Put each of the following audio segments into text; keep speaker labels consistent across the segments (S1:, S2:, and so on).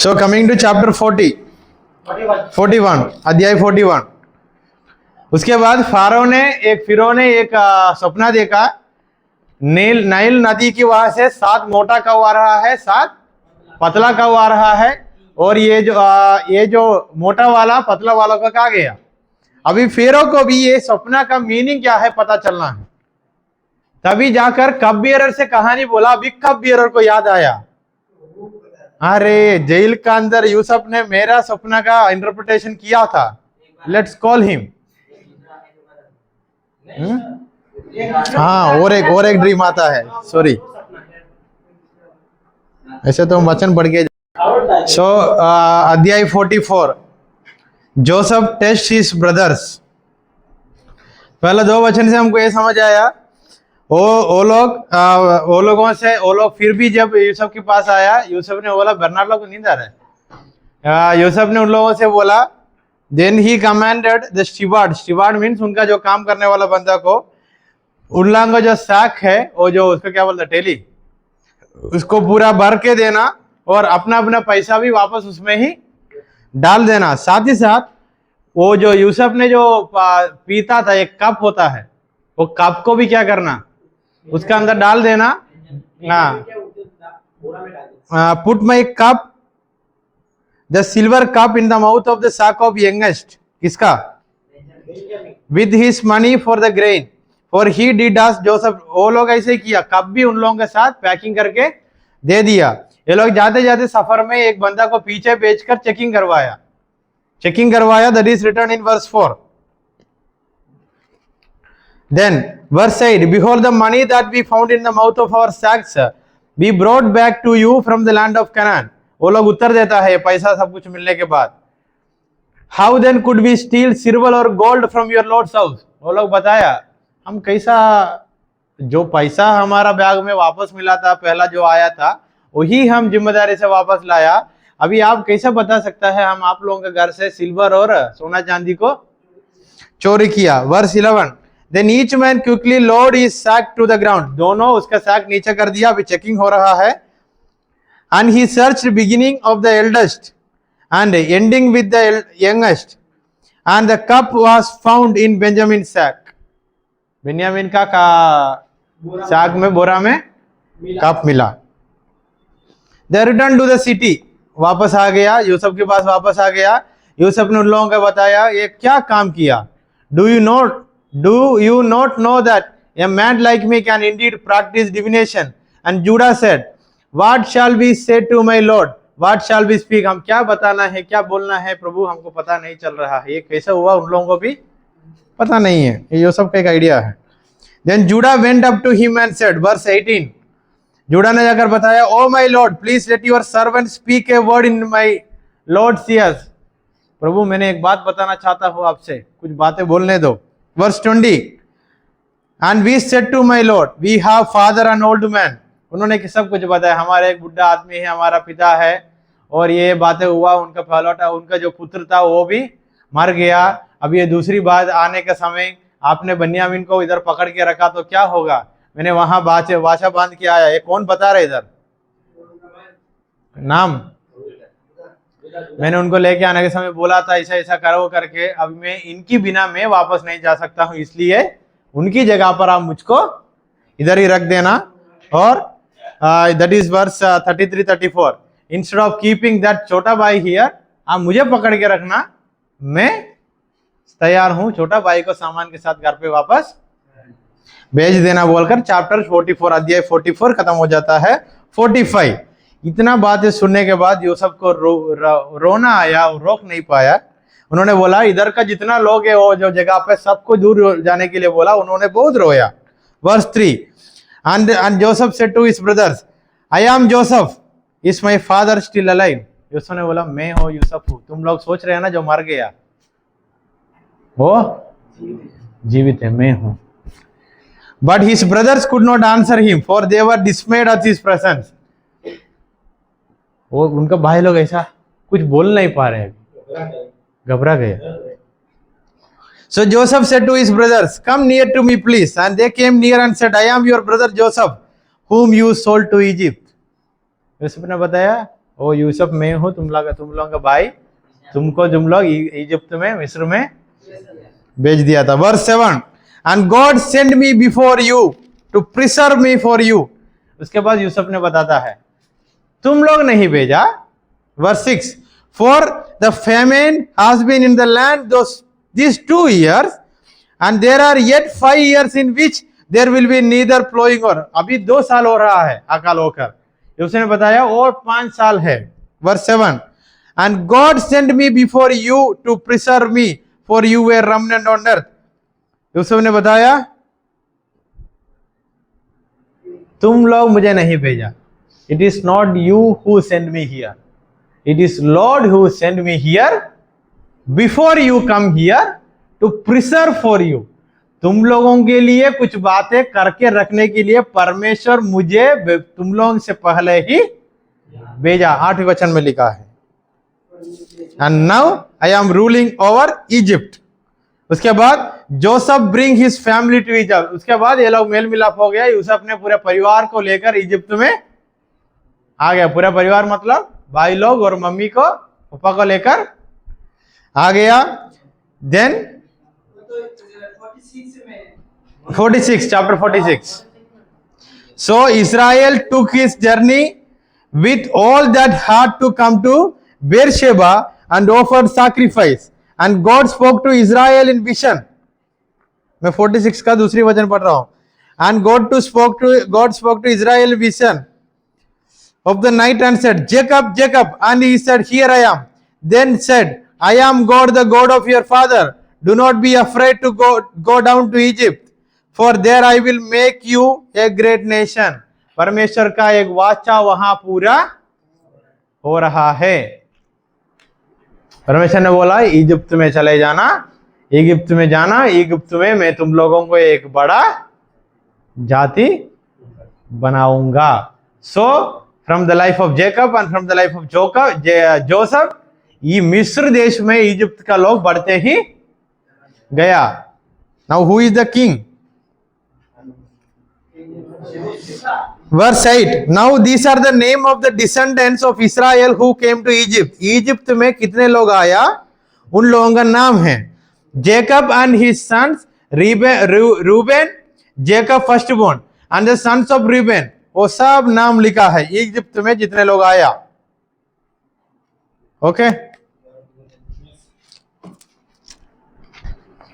S1: So coming to chapter 41 अध्याय 41। उसके बाद फिरौन ने एक सपना देखा। नाइल नदी की वहां से 7 मोटा कौ आ रहा है, 7 पतला कौ आ रहा है, और ये जो मोटा वाला पतला वाला का कहा गया। अभी फेरो को भी ये सपना का मीनिंग क्या है पता चलना है, तभी जाकर कप बियरर से कहानी बोला। अभी कप बियरर को याद आया, अरे जेल का अंदर यूसुफ ने मेरा सपना का इंटरप्रिटेशन किया था, लेट्स कॉल हिम। हाँ, और एक ड्रीम आता है, सॉरी, ऐसे तो वचन बढ़ गए। सो अध्याय 44, जोसेफ टेस्ट हिज ब्रदर्स। पहले 2 वचन से हमको ये समझ आया, वो लोग फिर भी जब यूसुफ के पास आया, यूसुफ ने बोला बर्नार्डो को नींद आ रहा है। यूसुफ ने उन लोगों से बोला, then he commanded the steward means उनका जो काम करने वाला बंदा को, उन लोगों का जो साक है, वो जो उसका क्या बोलता है टेली, उसको पूरा भर के देना और अपना अपना पैसा भी वापस उसमें ही डाल देना। साथ ही साथ वो जो यूसुफ ने जो पीता था, एक कप होता है, वो कप को भी क्या करना, उसका अंदर डाल देना। Put my cup the silver cup in the mouth of the साक ऑफ यंगेस्ट, किसका, with his money for the grain for he did us Joseph. वो लोग ऐसे किया, कप भी उन लोगों के साथ पैकिंग करके दे दिया। ये लोग जाते जाते सफर में एक बंदा को पीछे भेजकर चेकिंग करवाया। That is written in verse 4। Then verse 8, behold, the money that we found in the mouth of our sacks we brought back to you from the land of Canaan. वो लोग उत्तर देता है पैसा सब कुछ मिलने के बाद। How then could we steal silver or gold from your Lord's house? वो लोग बताया, हम कैसा, जो पैसा हमारा बैग में वापस मिला था, पहला जो आया था, वही हम जिम्मेदारी से वापस लाया। अभी आप कैसे बता सकता है हम आप लोगों के घर से सिल्वर और सोना चांदी को चोरी किया। Verse 11, Then each man quickly lowered his sack to the ground. दोनों उसका sack नीचे कर दिया, अभी चेकिंग हो रहा है। And he searched beginning of the eldest and ending with the youngest. And the cup was found in Benjamin's sack. Benjamin का sack में, बोरा में कप मिला। They returned to the city. वापस आ गया, यूसुफ के पास वापस आ गया। यूसुफ ने उन लोगों को बताया, ये क्या काम किया। Do you not know that a man like me can indeed practice divination? And Judah said, What shall we say to my Lord? What shall we speak? हम क्या बताना है, क्या बोलना है प्रभु, हमको पता नहीं चल रहा है। ये कैसे हुआ उन लोगों को भी पता नहीं है। ये यूसुफ का एक आइडिया है। Then Judah went up to him and said, verse 18, जुड़ा ने जाकर बताया, Oh my Lord, please let your servant speak a word in my Lord's ears. प्रभु मैंने एक बात बताना चाहता हूँ आपसे, कुछ बातें बोलने दो। Verse 20, and we said to my Lord, we have father and old man. उन्होंने सब कुछ बताया, हमारा एक बुढ़ा आदमी है, हमारा पिता है, और ये बातें हुआ। उनका पहलौटा, उनका जो पुत्र था वो भी मर गया। अब ये दूसरी बात आने का समय, आपने बन्यामीन को इधर पकड़ के रखा तो क्या होगा। मैंने वहां वाचा बांध के आया। ये कौन बता रहे इधर नाम, मैंने उनको लेके आने के समय बोला था ऐसा ऐसा करो करके। अब मैं इनकी बिना मैं वापस नहीं जा सकता हूं, इसलिए उनकी जगह पर आप मुझको इधर ही रख देना। और that is verse 33-34, instead of keeping that छोटा भाई हियर, आप मुझे पकड़ के रखना, मैं तैयार हूं, छोटा भाई को सामान के साथ घर पे वापस भेज देना बोलकर चैप्टर 44 अध्याय 44 खत्म हो जाता है। 45, इतना बातें सुनने के बाद यूसुफ को रोना आया, रोक नहीं पाया। उन्होंने बोला, इधर का जितना लोग है वो जो जगह पे सबको दूर जाने के लिए बोला। उन्होंने बहुत रोया। Verse 3, and Joseph said to his brothers, I am Joseph, is my father still alive? Yusuf ने बोला, मैं हूँ यूसुफ हूँ। तुम लोग सोच रहे हैं ना जो मर गया वो जीवित है, मैं हूँ। But his brothers could not answer him, for they were dismayed at his presence. वो उनका भाई लोग ऐसा कुछ बोल नहीं पा रहे, घबरा गए। So Joseph said to his brothers, Come near to me, please. And they came near and said, I am your brother Joseph, whom you sold to Egypt. Yusuf ने बताया, ओ यूसुफ मैं हूँ तुम लोगों का भाई, तुम लोग इजिप्ट में, मिस्र में भेज दिया था। Verse 7, and God send me before you to preserve me for you. उसके बाद यूसुफ ने बताता है तुम लोग नहीं भेजा। Verse 6, for the famine has been in the land these 2 years and there are yet 5 years in which there will be neither plowing or, अभी 2 साल हो रहा है अकाल होकर, उसने बताया और 5 साल है। Verse 7, and God sent me before you to preserve me for you were remnant on earth। Yusuf ने बताया तुम लोग मुझे नहीं भेजा, it is not you who sent me here, it is Lord who sent me here before you come here to preserve for you। तुम लोगों के लिए कुछ बातें करके रखने के लिए परमेश्वर मुझे तुम लोगों से पहले ही भेजा। 8वें वचन में लिखा है and now I am ruling over Egypt. उसके बाद Joseph bring his family to Egypt. उसके बाद ये लोग मेल मिलाप हो गया, यूसुफ अपने पूरे परिवार को लेकर इजिप्ट में आ गया। पूरा परिवार मतलब भाई लोग और मम्मी को, पापा को लेकर आ गया। Then 46, chapter 46, so Israel took his journey with all that had to come to Beersheba and offered sacrifice, and God spoke to Israel in vision। मैं 46 का दूसरी वचन पढ़ रहा हूं। and God spoke to Israel in vision of the night and said, Jacob, Jacob, and he said, here I am। then said, I am God, the God of your father, do not be afraid to go down to Egypt, for there I will make you a great nation। परमेश्वर का एक वाचा वहां पूरा हो रहा है। परमेश्वर ने बोला इजिप्ट में चले जाना, इजिप्ट में जाना, इजिप्ट में मैं तुम लोगों को एक बड़ा जाति बनाऊंगा। So from the life of Jacob and from the life of Joseph, ये मिस्र देश में इजिप्ट का लोग बढ़ते ही गया। Now who is the king? Verse 8, now these are the name of the descendants of Israel who came to Egypt। Egypt में कितने लोग आया, उन लोगों का नाम है Jacob and his sons, Reuben, Jacob firstborn, and the sons of Reuben। वो सब नाम लिखा है इजिप्ट में जितने लोग आया। ओके,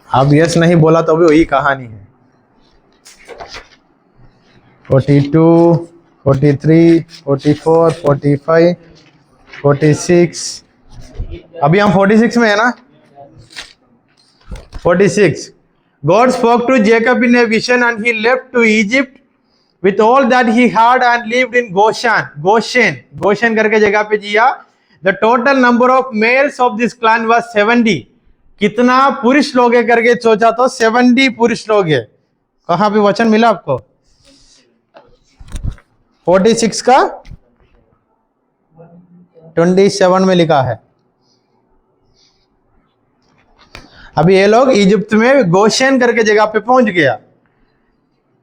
S1: अब यस नहीं बोला तो भी वही कहानी है। 42, 43, 44, 45, 46, अभी हम 46 में है ना। 46, God spoke to Jacob in a vision and he left to Egypt with all that he had and lived in Goshen करके जगह पे जिया। The total number of males of this clan was 70। कितना पुरुष लोग है करके सोचा तो 70 पुरुष लोग है। कहाँ पे वचन मिला आपको? 46 का 27 में लिखा है। अभी ये लोग इजिप्ट में गोशेन करके जगह पे पहुंच गया।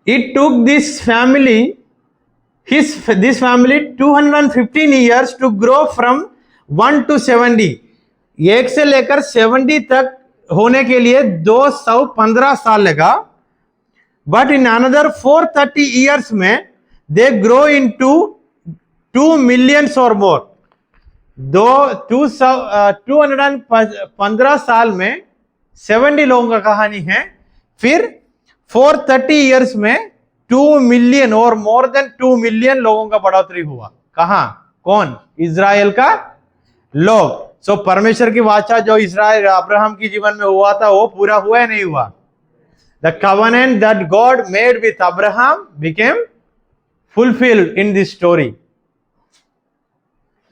S1: It took this family 215 years to grow from 1 to 70। 1 से लेकर 70 तक होने के लिए 215 साल लगा। बट इन अनदर 430 years में they grow into 2 millions or more। 215 साल में 70 लोगों का कहानी है। फिर 430 years में 2 million और मोर देन 2 million लोगों का बढ़ोतरी हुआ। कहां? कौन? इजराइल का लोग। सो परमेश्वर की वाचा जो इजराइल अब्राहम की जीवन में हुआ था वो पूरा हुआ या नहीं हुआ? The covenant that God made with Abraham became fulfilled in this story।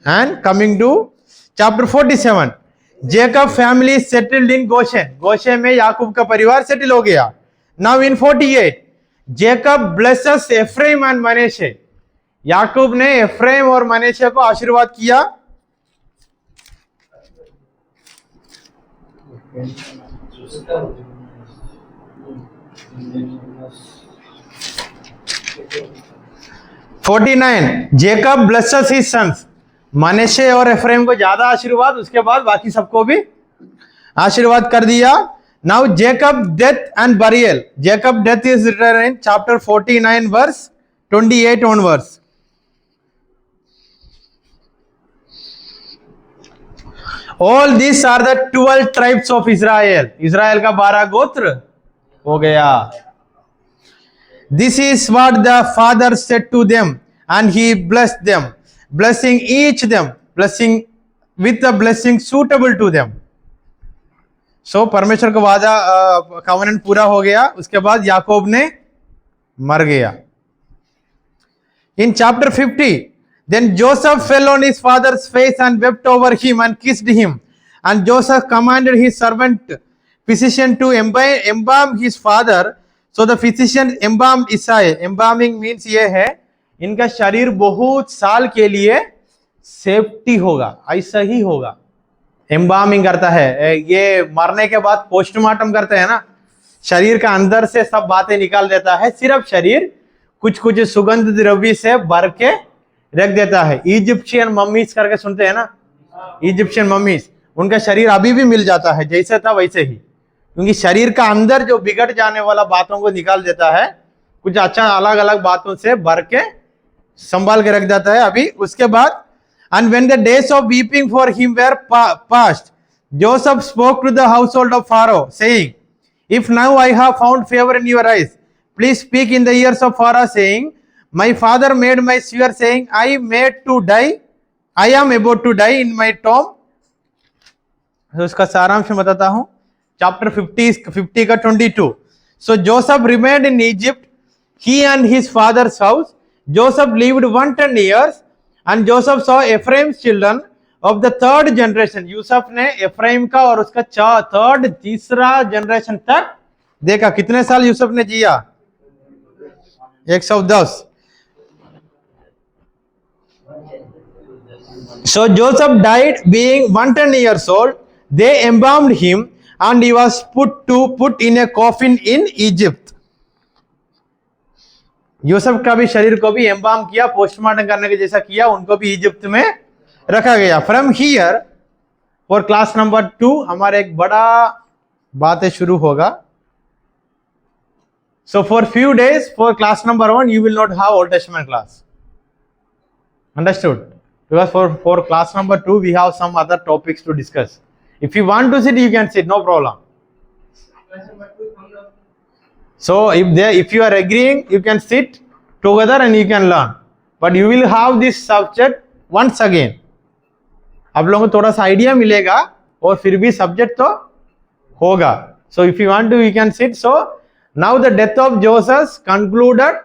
S1: and coming to chapter 47, Jacob family settled in Goshen में याकूब का परिवार सेटल हो गया। now in 48, Jacob blesses Ephraim and Manasseh। याकूब ने एफ्राइम और मनेशे को आशीर्वाद किया। Jacob blesses his sons। मनश्शे और एफ्राइम को ज्यादा आशीर्वाद, उसके बाद बाकी सबको भी आशीर्वाद कर दिया. Now Jacob death and burial. Jacob death is written in chapter 49 verse 28 onwards. All these are the 12 tribes of Israel. Israel का 12 गोत्र हो गया. This is what the father said to them, and he blessed them, blessing each them, blessing with a blessing suitable to them. So परमेश्वर का वादा covenant पूरा हो गया. उसके बाद याकूब ने मर गया. In chapter 50, then Joseph fell on his father's face and wept over him and kissed him. And Joseph commanded his servant physician to embalm his father. So the physician embalmed Isaiah. Embalming means ये है इनका शरीर बहुत साल के लिए safety होगा, ऐसा ही होगा. एम्बामिंग करता है, ये मरने के बाद पोस्टमार्टम करते हैं ना, शरीर का अंदर से सब बातें निकाल देता है, सिर्फ शरीर कुछ कुछ सुगंध द्रव्य से भर के रख देता है. इजिप्शियन मम्मीज करके सुनते हैं ना, इजिप्शियन मम्मीज, उनका शरीर अभी भी मिल जाता है जैसे था वैसे ही, क्योंकि शरीर का अंदर जो बिगड़ जाने वाला बातों को निकाल देता है, कुछ अच्छा अलग अलग बातों से भर के संभाल के रख देता है अभी. उसके बाद and when the days of weeping for him were past, Joseph spoke to the household of Pharaoh, saying, if now I have found favor in your eyes, please speak in the ears of Pharaoh, saying, my father made my swear, saying, I am about to die in my tomb. तो उसका सारांश मैं बताता हूं. Chapter 50 का 22. So Joseph remained in Egypt, he and his father's house. Joseph lived 110 years, and Joseph saw Ephraim's children of the third generation. Yusuf ने Ephraim का और उसका तीसरा जनरेशन तक देखा. कितने साल यूसुफ ने जिया? 110. So Joseph died being 110 years old. They embalmed him and he was put in a coffin in Egypt. Yusuf का भी शरीर को भी एम्बाम किया, पोस्टमार्टम करने के जैसा किया, उनको भी इजिप्ट में रखा गया. From here for class number 2 हमारा एक बड़ा बातें शुरू होगा. So for few days for class number 1 you will not have Old Testament class. Understood? Because for class number 2 we have some other topics to discuss. If you want to sit you can sit, no problem. So if you are agreeing, you can sit together and you can learn. But you will have this subject once again. आप लोगों को थोड़ा सा idea मिलेगा और फिर भी subject तो होगा. So if you want to, you can sit. So now the death of Joseph concluded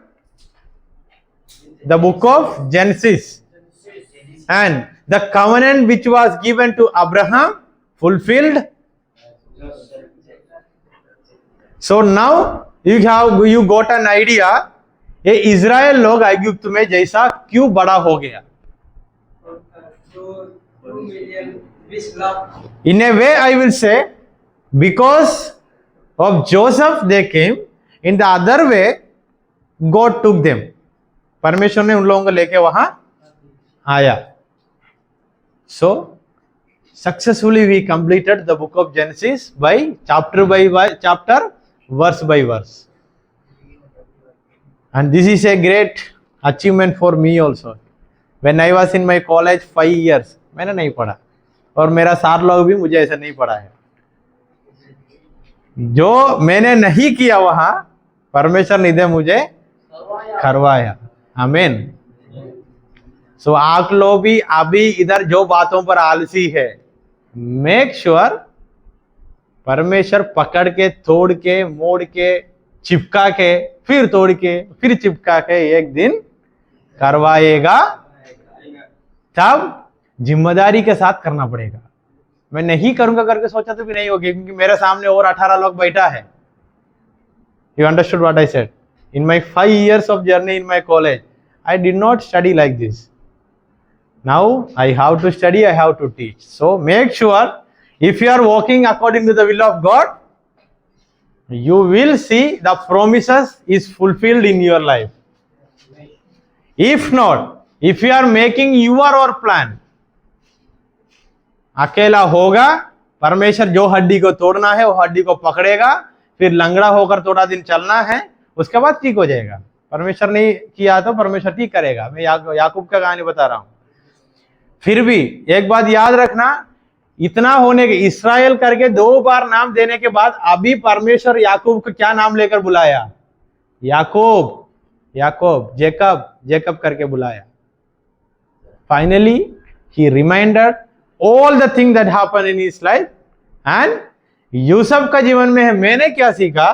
S1: the book of Genesis, and the covenant which was given to Abraham fulfilled. So now you got an idea ये Israel लोग Egypt में जैसा क्यों बड़ा हो गया. In a way I will say because of Joseph they came. In the other way God took them. परमेश्वर ने उन लोगों को लेके वहां आया. So successfully we completed the book of Genesis by chapter, verse by verse. And this is a great achievement for me also. When I was in my college 5 years, मैंने नहीं पढ़ा और मेरा सार लोग भी मुझे ऐसा नहीं पढ़ा है. जो मैंने नहीं किया वहां परमेश्वर ने मुझे करवाया. आमीन. सो आप लोग भी अभी इधर जो बातों पर आलसी है, मेक श्योर परमेश्वर पकड़ के, तोड़ के, मोड़ के, चिपका के, फिर तोड़ के, फिर चिपका के एक दिन करवाएगा. तब जिम्मेदारी के साथ करना पड़ेगा. मैं नहीं करूंगा करके सोचा तो भी नहीं होगी, क्योंकि मेरे सामने और 18 लोग बैठा है. You understood what I said? In my 5 years of journey in my college, I did not study like this. Now I have to study, I have to teach. So make sure if you are walking according to the will of God, you will see the promises is fulfilled in your life. If not, if you are making your plan, अकेला होगा, परमेश्वर जो हड्डी को तोड़ना है वो हड्डी को पकड़ेगा, फिर लंगड़ा होकर थोड़ा दिन चलना है, उसके बाद ठीक हो जाएगा। परमेश्वर ने किया तो परमेश्वर ठीक करेगा। मैं याकूब का कहानी बता रहा हूं। फिर भी एक बात याद रखना, इतना होने के इस्राएल करके 2 बार नाम देने के बाद अभी परमेश्वर याकूब को क्या नाम लेकर बुलाया? याकूब, याकूब, जेकब, जेकब करके बुलाया। Finally he reminded all the thing that happened in his life and Yusuf का जीवन में है मैंने क्या सीखा?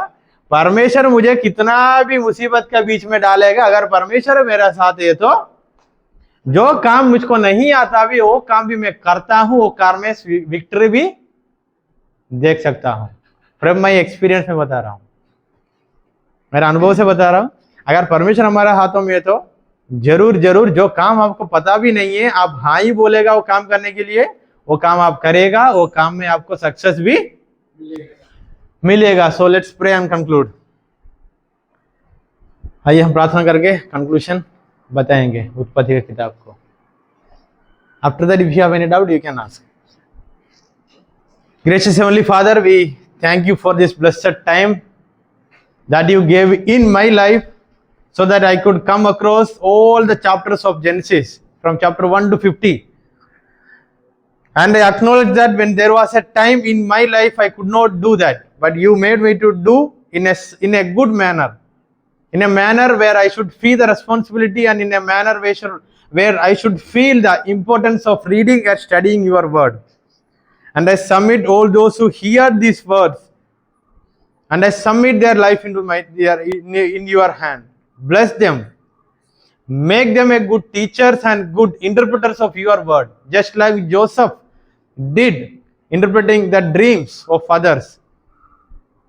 S1: परमेश्वर मुझे कितना भी मुसीबत के बीच में डालेगा, अगर परमेश्वर मेरा साथ है तो जो काम मुझको नहीं आता भी वो काम भी मैं करता हूं, वो काम में विक्ट्री भी देख सकता हूं। फ्रॉम माय एक्सपीरियंस में बता रहा हूं, मेरा अनुभव से बता रहा हूं। अगर परमेश्वर हमारे हाथों में है तो जरूर जरूर जो काम आपको पता भी नहीं है, आप हाँ ही बोलेगा वो काम करने के लिए, वो काम आप करेगा, वो काम में आपको सक्सेस भी मिलेगा। So let's pray and conclude. आइए हम प्रार्थना करके कंक्लूजन बताएंगे उत्पत्ति की किताब को। After that if you have any doubt you can ask. Gracious heavenly father, we thank you for this blessed time that you gave in my life so that I could come across all the chapters of Genesis from chapter 1 to 50. And I acknowledge that when there was a time in my life I could not do that, but you made me to do in a good manner, in a manner where I should feel the responsibility, and in a manner where I should feel the importance of reading and studying your word. And I submit all those who hear these words, and I submit their life into in your hand. Bless them. Make them a good teachers and good interpreters of your word, just like Joseph did, interpreting the dreams of others.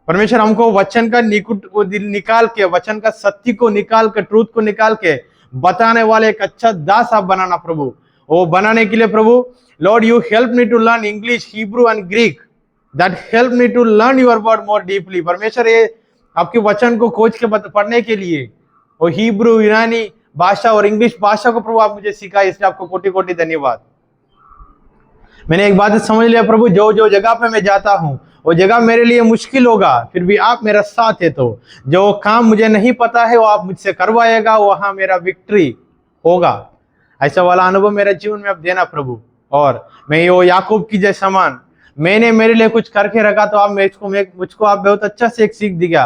S1: परमेश्वर हमको वचन का निकाल के, वचन का सत्य को निकाल के, ट्रूथ को निकाल के बताने वाले एक अच्छा दास आप बनाना प्रभु। वो बनाने के लिए प्रभु, Lord, you help me to learn English, Hebrew and Greek. That help me to learn your word more deeply. परमेश्वर ये आपके वचन को खोज के पढ़ने के लिए वो हिब्रू, यूनानी भाषा और इंग्लिश भाषा को प्रभु आप मुझे सिखाए, इसलिए आपको कोटि कोटि धन्यवाद। मैंने एक बात समझ लिया प्रभु, जो जो जगह पे मैं जाता हूँ वो जगह मेरे लिए मुश्किल होगा, फिर भी आप मेरा साथ है, तो जो काम मुझे नहीं पता है वो आप मुझसे करवाएगा, वहां मेरा विक्ट्री होगा। ऐसा वाला अनुभव मेरे जीवन में आप देना प्रभु। और मैं वो याकूब की जैसा समान, मैंने मेरे लिए कुछ करके रखा तो आप मुझको आप बहुत अच्छा से एक सीख दिया।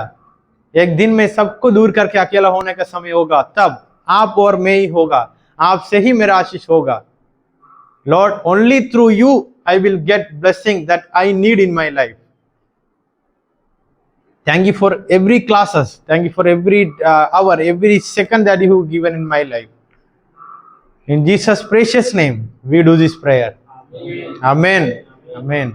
S1: एक दिन में सबको दूर करके अकेला होने का समय होगा, तब आप और मैं ही होगा, आपसे ही मेरा आशीष होगा। Lord, only through you I will get blessing that I need in my life. Thank you for every classes, thank you for every hour, every second that you have given in my life. In Jesus' precious name, we do this prayer. Amen. Amen.